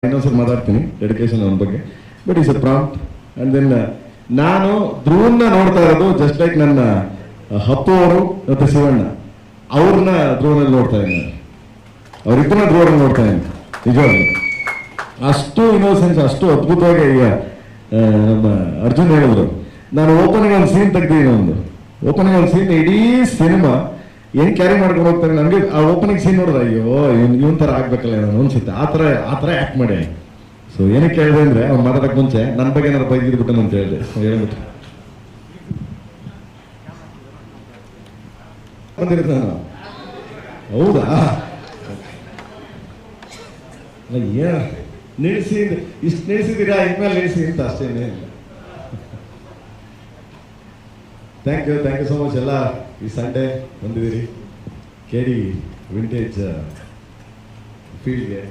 ಇನ್ನೊಂದ್ಸಲ ಮಾತಾಡ್ತೀನಿ ಡೆಡಿಕೇಶನ್ ಅವನ ಬಗ್ಗೆ. But is a prompt. And then ನಾನು ಧ್ರುವನ್ನ ನೋಡ್ತಾ ಇರೋದು ಜಸ್ಟ್ ಲೈಕ್ ನನ್ನ ಹಪ್ಪು ಅವರು ಮತ್ತು ಶಿವಣ್ಣ ಅವ್ರನ್ನ ಧ್ರುವನಲ್ಲಿ ನೋಡ್ತಾ ಇದ್ದೀನಿ. ಅವರಿಬ್ಬರನ್ನ ಧ್ರುವರಲ್ಲಿ ನೋಡ್ತಾ ಇದ್ದೀನಿ ನಿಜವಾಗ್ಲೂ. ಅಷ್ಟು ಇನ್ನೋಸೆನ್ಸ್, ಅಷ್ಟು ಅದ್ಭುತವಾಗಿ. ಈಗ ನಮ್ಮ ಅರ್ಜುನ್ ಹೇಳಿದ್ರು, ನಾನು ಓಪನಿಂಗ್ ಒಂದು ಸೀನ್ ತೆಗ್ದಿದ್ದೀನಿ. ಓಪನಿಂಗ್ ಒಂದು ಸೀನ್ ಇಡೀ ಸಿನಿಮಾ ಏನು ಕ್ಯಾರಿ ಮಾಡ್ಕೊಂಡು ಹೋಗ್ತಾರೆ. ನನಗೆ ಆ ಓಪನಿಂಗ್ ಸೀನ್ ನೋಡಿದ್ರೆ ಅಯ್ಯೋ ಇವನ್ ಥರ ಆಗ್ಬೇಕಲ್ಲ ನಾನು ಅನ್ಸುತ್ತೆ. ಆ ಥರ ಆ್ಯಕ್ಟ್ ಮಾಡಿ. ಸೊ ಏನಕ್ಕೆ ಕೇಳಿದೆ ಅಂದರೆ ಅವ್ನು ಮಾತಾಡೋಕ್ಕೆ ಮುಂಚೆ ನನ್ನ ಬಗ್ಗೆ ಏನಾರು ಬೈದಿದ್ಬಿಟ್ಟು ಅಂತ ಹೇಳಿದೆ. ಹೇಳ್ಬಿಟ್ಟು ಬಂದಿರುತ್ತೆ ನಾನು. ಹೌದಾ? ಏನು ನಿಲ್ಲಿಸಿ, ಇಷ್ಟು ನಿಲ್ಲಿಸಿದ್ದೀರಾ, ಇನ್ಮೇಲೆ ನಿಲ್ಲಿಸಿ ಅಂತ ಅಷ್ಟೇನೇ. Thank you so much. ಎಲ್ಲ ಈ ಸಂಡೇ ಬಂದಿದ್ದೀರಿ KD ವಿಂಟೇಜ್ ಫೀಲ್ಡ್ಗೆ.